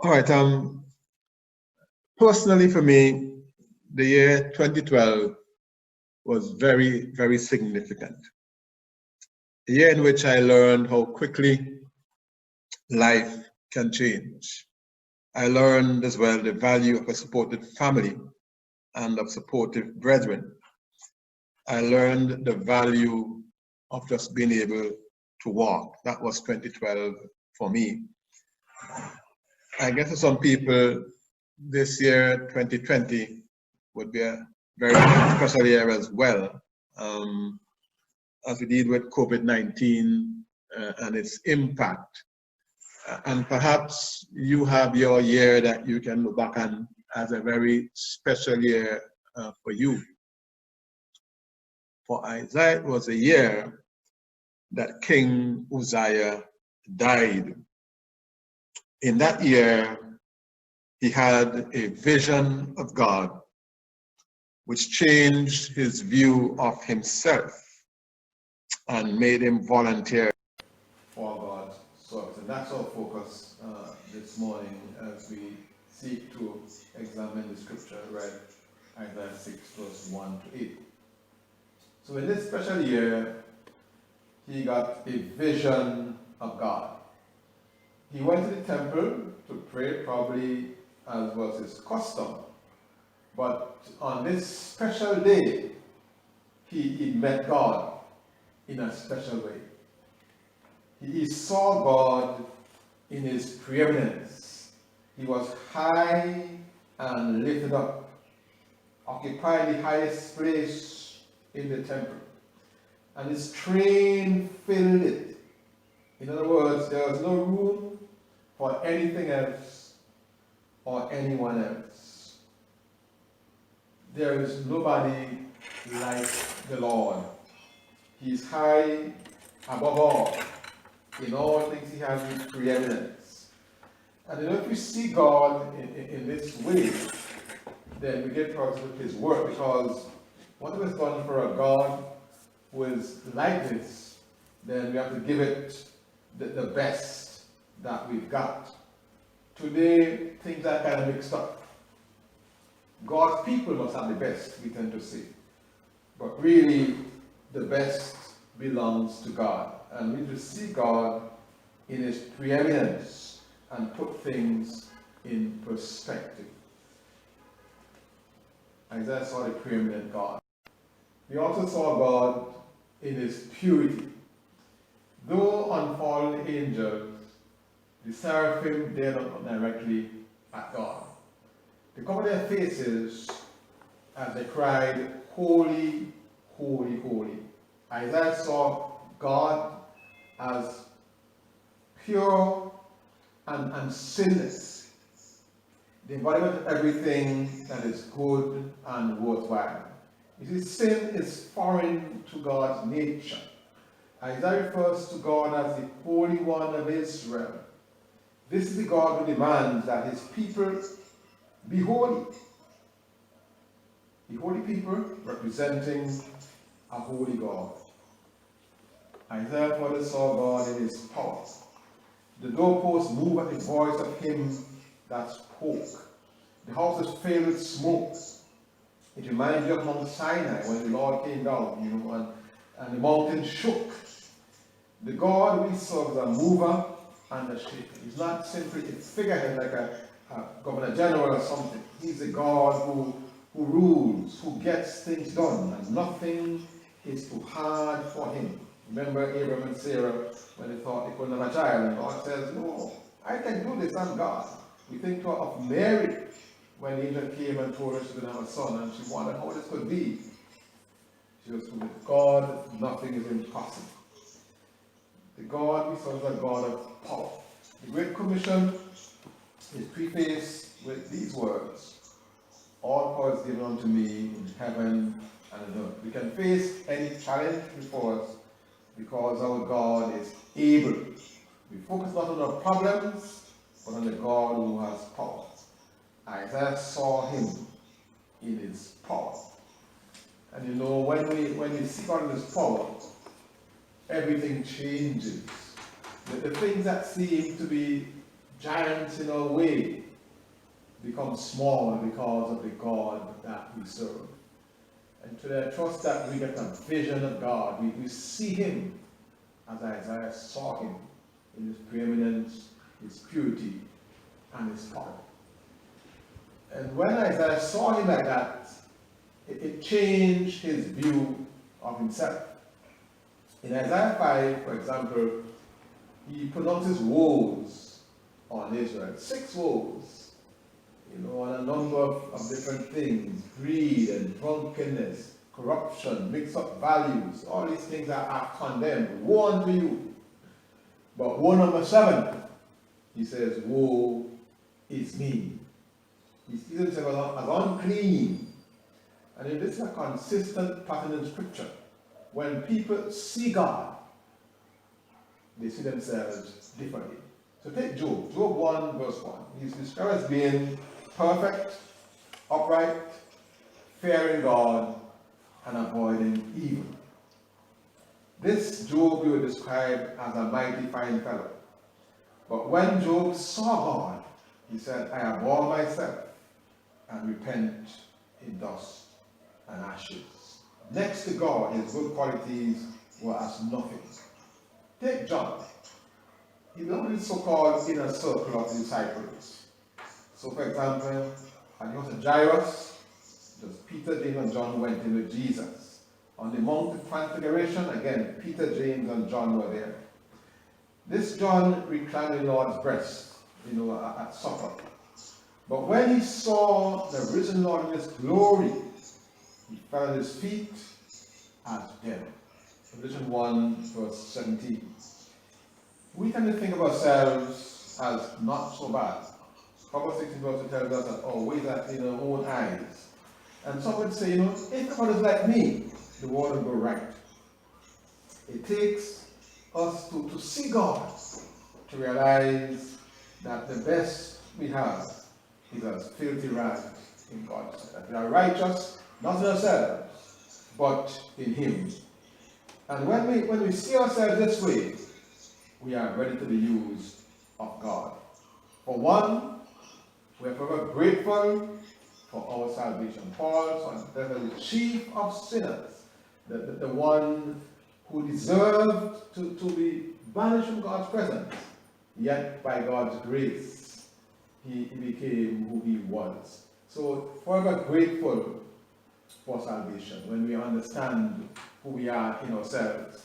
All right. Personally for me, the year 2012 was very, very significant. A year in which I learned how quickly life can change. I learned as well the value of a supportive family and of supportive brethren. I learned the value of just being able to walk. That was 2012 for me. I guess for some people, this year, 2020, would be a very special year as well, as we deal with COVID-19 and its impact. And perhaps you have your year that you can look back on as a very special year for you. For Isaiah, it was a year that King Uzziah died. In that year, he had a vision of God which changed his view of himself and made him volunteer for God's service. And that's our focus this morning as we seek to examine the scripture read, Isaiah 6, verse 1 to 8. So in this special year, he got a vision of God. He went to the temple to pray, probably as was his custom. But on this special day, he met God in a special way. He saw God in his preeminence. He was high and lifted up, occupying the highest place in the temple. And his train filled it. In other words, there was no room for anything else or anyone else. There is nobody like the Lord. He is high above all. In all things he has his preeminence. And if we see God in this way, then we get to his work, because what was done for a God who is like this, then we have to give it the best that we've got. Today, things are kind of mixed up. God's people must have the best, we tend to say. But really, the best belongs to God. And we need to see God in his preeminence and put things in perspective. Isaiah saw the preeminent God. He also saw God in his purity. Though unfallen angels, the seraphim dared not look directly at God. They covered their faces as they cried, "Holy, holy, holy." Isaiah saw God as pure and sinless, the embodiment of everything that is good and worthwhile. You see, sin is foreign to God's nature. Isaiah refers to God as the Holy One of Israel. This is the God who demands that his people be holy. The holy people representing a holy God. Isaiah further saw God in his power. The doorposts moved at the voice of him that spoke. The house was filled with smoke. It reminds you of Mount Sinai when the Lord came down, and the mountain shook. The God we serve is a mover and a shaker. He's not simply a figurehead like a governor general or something. He's a God who rules, who gets things done, and nothing is too hard for him. Remember Abraham and Sarah when they thought they couldn't have a child, and God says, "No, I can do this, I'm God." We think of Mary when the angel came and told her she could have a son, and she wondered how this could be. She was told, with God, nothing is impossible. The God we serve is a God of power. The Great Commission is prefaced with these words: "All power is given unto me in heaven and on earth." We can face any challenge before us because our God is able. We focus not on our problems, but on the God who has power. Isaiah saw him in his power. And when we see God in his power, everything changes. The things that seem to be giants in our way become small because of the God that we serve. And today I trust that we get a vision of God. We see him as Isaiah saw him in his preeminence, his purity, and his power. And when Isaiah saw him like that, it changed his view of himself. In Isaiah 5, for example, he pronounces woes on Israel. 6 woes, on a number of different things. Greed and drunkenness, corruption, mix-up values, all these things are condemned. Woe unto you. But woe number 7, he says, woe is me. He sees himself as unclean. And this is a consistent pattern in Scripture. When people see God, they see themselves differently. So take Job. Job 1 verse 1. He's described as being perfect, upright, fearing God, and avoiding evil. This Job we would describe as a mighty fine fellow. But when Job saw God, he said, I abhor myself and repent in dust and ashes. Next to God, his good qualities were as nothing. Take John. He belonged to the so-called inner circle of the disciples. So, for example, at the house of Jairus, just Peter, James, and John went in with Jesus. On the Mount of Transfiguration, again, Peter, James, and John were there. This John reclined in the Lord's breast, at supper. But when he saw the risen Lord in his glory, he fell at his feet as dead. Revelation 1 verse 17. We tend to think of ourselves as not so bad. Proverbs 16 verse 2 tells us that our ways are in our own eyes. And some would say, if God is like me, the world will go right. It takes us to see God, to realize that the best we have is as filthy rags in God's sight. That we are righteous, not in ourselves, but in him. And when we see ourselves this way, we are ready to be used of God. For one, we are forever grateful for our salvation. Paul said, the chief of sinners, the one who deserved to be banished from God's presence, yet by God's grace, he became who he was. So forever grateful for salvation when we understand who we are in ourselves.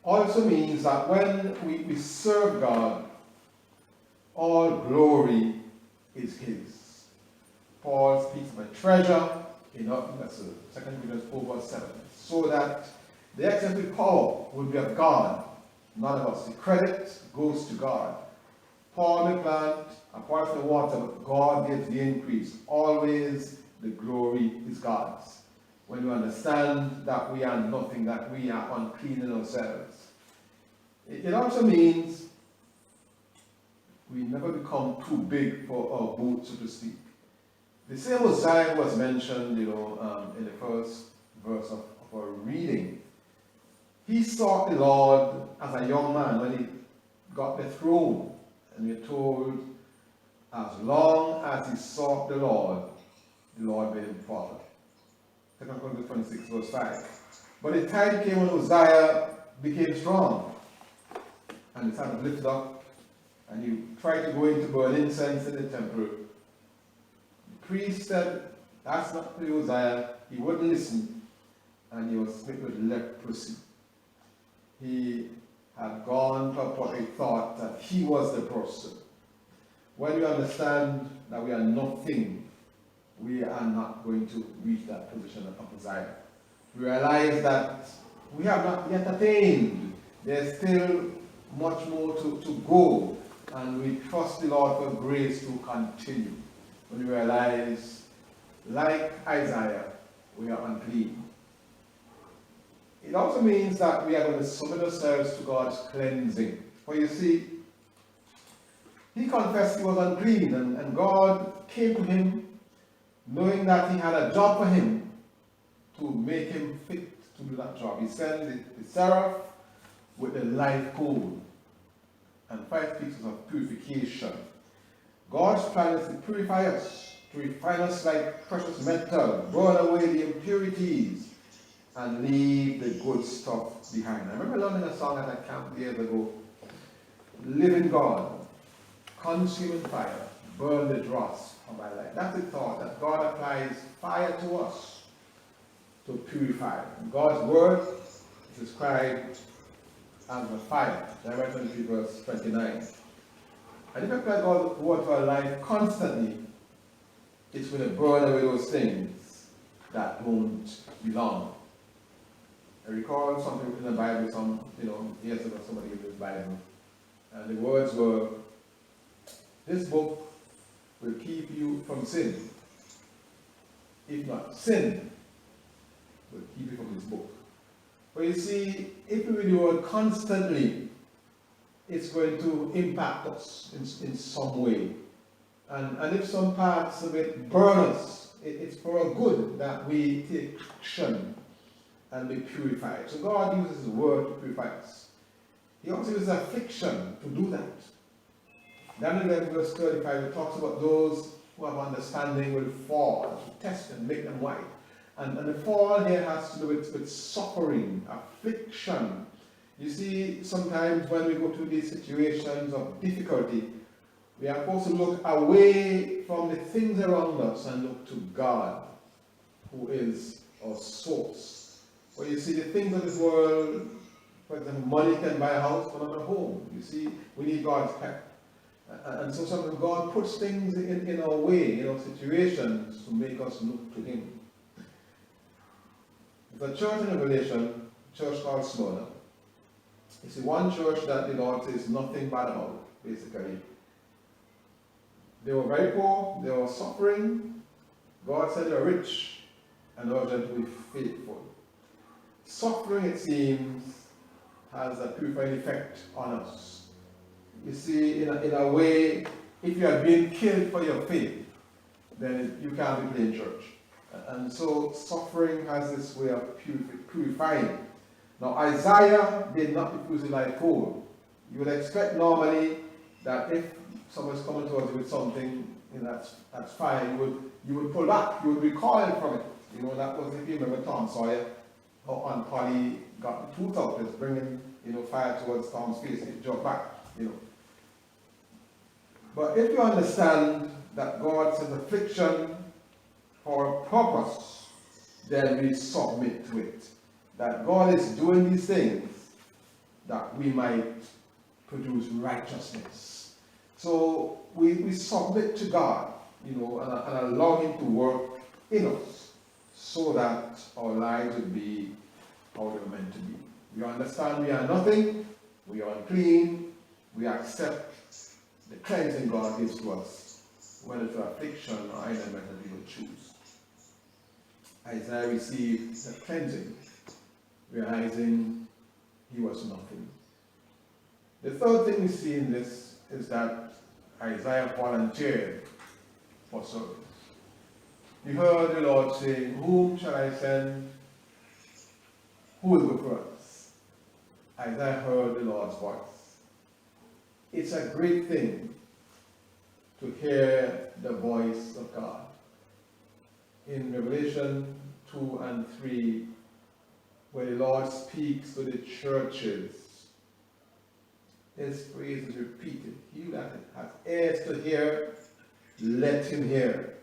Also means that when we serve God, all glory is his. Paul speaks of a treasure in that's 2 Corinthians 4 verse 7. So that the excellent power will be of God, not of us. The credit goes to God. Paul may plant, apart from the water, but God gives the increase. Always the glory is God's. When we understand that we are nothing, that we are unclean in ourselves. It also means we never become too big for our boot, so to speak. The same Uzziah was mentioned, in the first verse of our reading. He sought the Lord as a young man when he got the throne. And we're told, as long as he sought the Lord made him prosper. 2 Corinthians 26 verse 5. But the time came when Uzziah became strong. And his hand was lifted up. And he tried to go in to burn incense in the temple. The priest said, that's not for you, Uzziah. He wouldn't listen. And he was smitten with leprosy. He had gone to a thought that he was the person. When we understand that we are nothing, we are not going to reach that position of Uzziah. We realize that we have not yet attained. There's still much more to go. And we trust the Lord for grace to continue. When we realize, like Isaiah, we are unclean. It also means that we are going to submit ourselves to God's cleansing. For you see, he confessed he was unclean, and God came to him knowing that he had a job for him to make him fit to do that job. He sent the seraph with the life coal and 5 pieces of purification God's plan is to purify us, to refine us like precious metal, burn away the impurities, and leave the good stuff behind. I remember learning a song at a camp years ago. Living God, consuming fire, burn the dross of my life. That's the thought, that God applies fire to us to purify. And God's word is described as a fire. Jeremiah 23 verse 29. And if I apply God's word to our life constantly, it's going to burn away those things that won't belong. I recall something in the Bible, years ago, somebody gave this Bible. And the words were, this book will keep you from sin. If not, sin will keep you from this book. But you see, if we read the word constantly, it's going to impact us in some way. And if some parts of it burn us, it's for a good that we take action and be purified. So God uses the word to purify us. He also uses affliction to do that. Daniel 11 verse 35, it talks about those who have understanding will fall, to test and make them white. And the fall here has to do with suffering, affliction. You see, sometimes when we go through these situations of difficulty, we are supposed to look away from the things around us and look to God, who is our source. But you see, the things of this world, for example, money can buy a house but not a home. You see, we need God's help. And so sometimes God puts things in our way, in our situations, to make us look to Him. There's a church in Revelation, a church called Smyrna. It's the one church that the Lord says nothing bad about, basically. They were very poor, they were suffering. God said they were rich, and urged them to be faithful. Suffering, it seems, has a purifying effect on us. You see, in a way, if you are being killed for your faith, then you can't be playing church. And so suffering has this way of purifying. Now Isaiah did not refuse the life cold. You would expect normally that if someone's coming towards you with something, that's fine, you would pull back, you would recoil from it. That was, if you remember Tom Sawyer, how Aunt Polly got the tooth out, just bringing fire towards Tom's face, and he jumped back. But if you understand that God sends affliction for a purpose, then we submit to it. That God is doing these things that we might produce righteousness. So we submit to God, and allow Him to work in us so that our lives would be how they were meant to be. We understand we are nothing, we are unclean, we accept the cleansing God gives to us, whether through affliction or any method we will choose. Isaiah received the cleansing, realizing he was nothing. The third thing we see in this is that Isaiah volunteered for service. He heard the Lord saying, "Whom shall I send? Who will go for us?" Isaiah heard the Lord's voice. It's a great thing to hear the voice of God. In Revelation 2 and 3, where the Lord speaks to the churches, His phrase is repeated. He that has ears to hear, let him hear.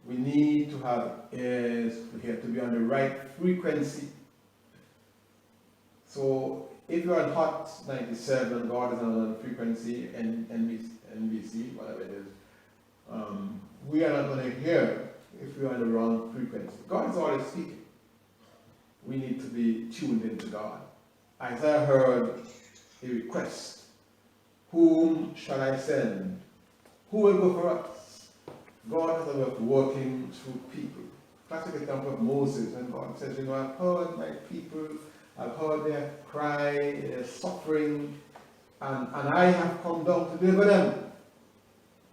We need to have ears to hear, to be on the right frequency. So if you're on Hot 97 and God is on another frequency, NBC, whatever it is, we are not going to hear if we're on the wrong frequency. God is always speaking. We need to be tuned into God. Isaiah heard a request. Whom shall I send? Who will go for us? God has a way of working through people. Classic example of Moses, when God says, I've heard my people, I've heard their cry, their suffering, and I have come down to deliver them.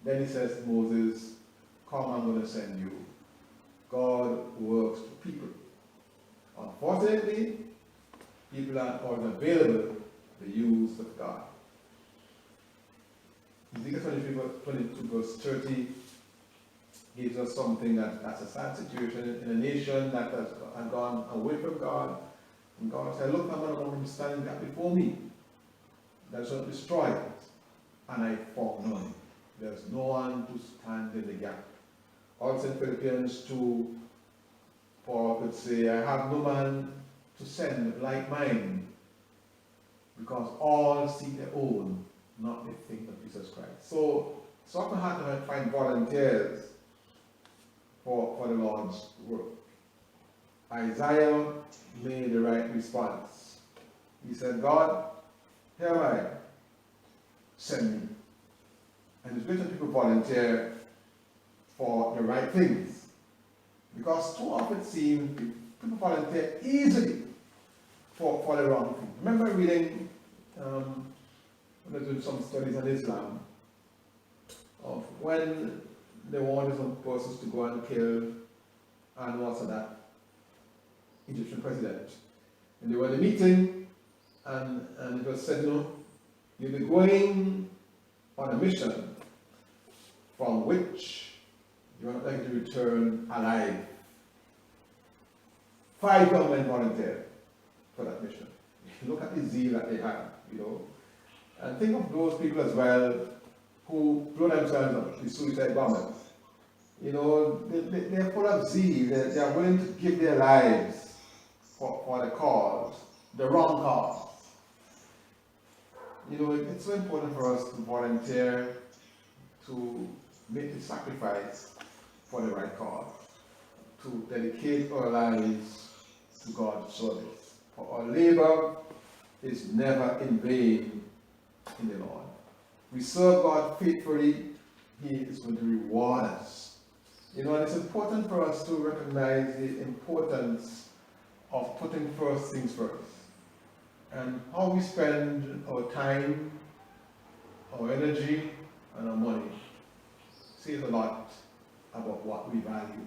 Then he says to Moses, come, I'm going to send you. God works to people. Unfortunately, people aren't always available to the use of God. Ezekiel 22 verse 30 gives us something that's a sad situation in a nation that has gone away from God. And God said, look, I'm not going to stand there before me. That's not destroyed. And I foreknown. There's no one to stand in the gap. Also in Philippians 2, Paul could say, I have no man to send like mine, because all seek their own, not the thing of Jesus Christ. So it's often hard to find volunteers for the Lord's work. Isaiah made the right response. He said, God, here am I, send me. And it's good that people volunteer for the right things. Because too often it seems people volunteer easily for the wrong thing. Remember reading, when I was doing some studies on Islam, of when they wanted some persons to go and kill and what's that Egyptian president. And they were in a meeting, and it was said, you'll be going on a mission from which you are not likely to return alive. 5 young men volunteered for that mission. Look at the zeal that they had, And think of those people as well who blow themselves up, the suicide bombers. They're full of zeal. They are willing to give their lives for the cause, the wrong cause. It's so important for us to volunteer, to make the sacrifice for the right cause, to dedicate our lives to God's service. For our labor is never in vain in the Lord. We serve God faithfully, He is going to reward us. And it's important for us to recognize the importance of putting first things first. And how we spend our time, our energy, and our money says a lot about what we value.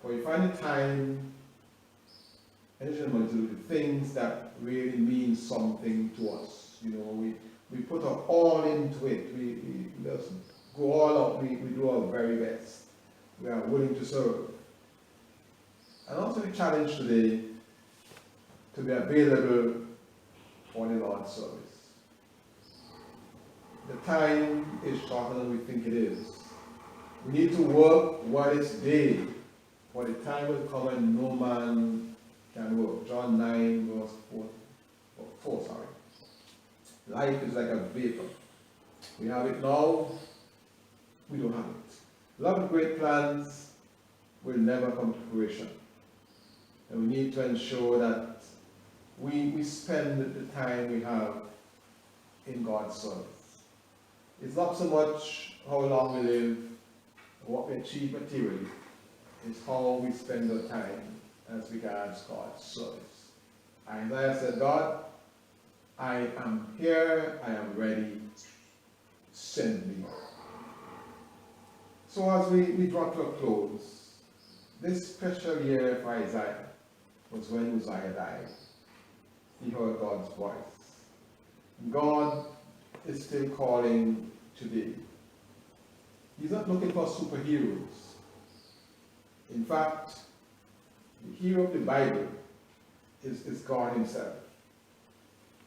For we find the time, energy, and money to do the things that really mean something to us. We put our all into it. We just go all out. We do our very best. We are willing to serve. And also the challenge today to be available for the Lord's service. The time is shorter than we think it is. We need to work while it's day, for the time will come when no man can work. John 9 verse 4. Life is like a vapor. We have it now, we don't have it. A lot of great plans will never come to fruition. And we need to ensure that we spend the time we have in God's service. It's not so much how long we live or what we achieve materially. It's how we spend our time as regards God's service. Isaiah said, God, I am here, I am ready, send me. So as we draw to a close, this special year for Isaiah was when Uzziah died. He heard God's voice. God is still calling today. He's not looking for superheroes. In fact, the hero of the Bible is God Himself.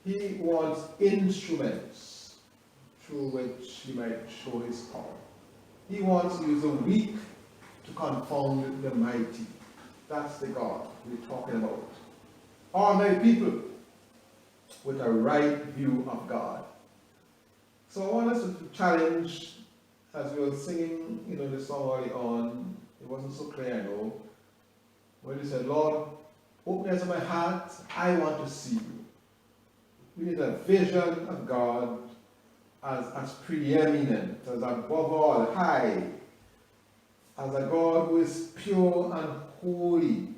He wants instruments through which He might show His power. He wants to use the weak to confound the mighty. That's the God we're talking about. Ordinary people with a right view of God. So I want us to challenge, as we were singing, the song early on, it wasn't so clear, I know, when we said, Lord, open the eyes of my heart, I want to see you. We need a vision of God as preeminent, as above all, high, as a God who is pure and holy,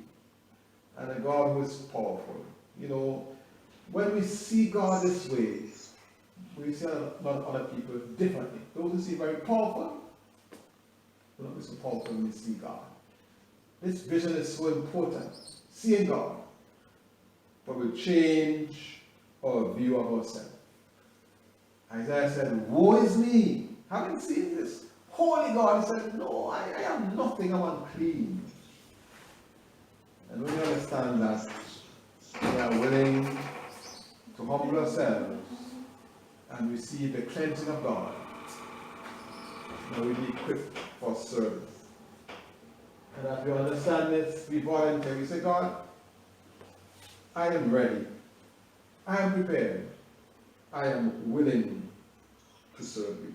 and a God who is powerful. When we see God this way, we see a lot of other people differently. Those who see very powerful will not be so powerful when we see God. This vision is so important, seeing God, but will change our view of ourselves. Isaiah said, woe is me, having seen this holy God. He said, no, I am nothing, I'm unclean. And when we understand that, we are willing to humble ourselves and receive the cleansing of God, now we be equipped for service. And as we understand this, we volunteer, we say, God, I am ready, I am prepared, I am willing to serve you.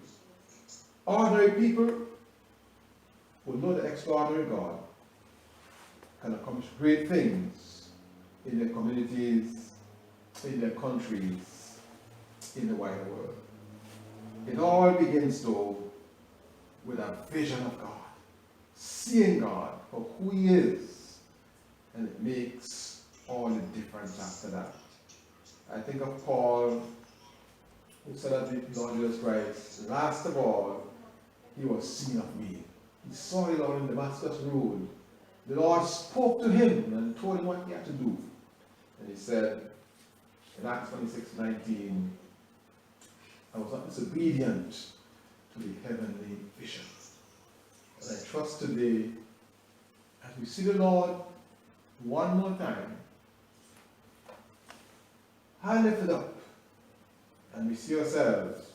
Ordinary people who know the extraordinary God can accomplish great things in their communities, in their countries, in the wider world. It all begins, though, with a vision of God, seeing God for who He is, and it makes all the difference after that. I think of Paul, who said of the Lord Jesus Christ, last of all, He was seen of me. He saw the Lord in Damascus road. The Lord spoke to him and told him what he had to do. And he said, in Acts 26:19, I was not disobedient to the heavenly vision. And I trust today, as we see the Lord one more time, high lifted up, and we see ourselves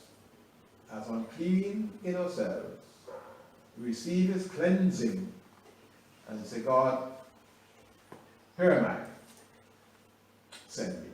as unclean in ourselves, receive His cleansing, and say, God, here am I, send me.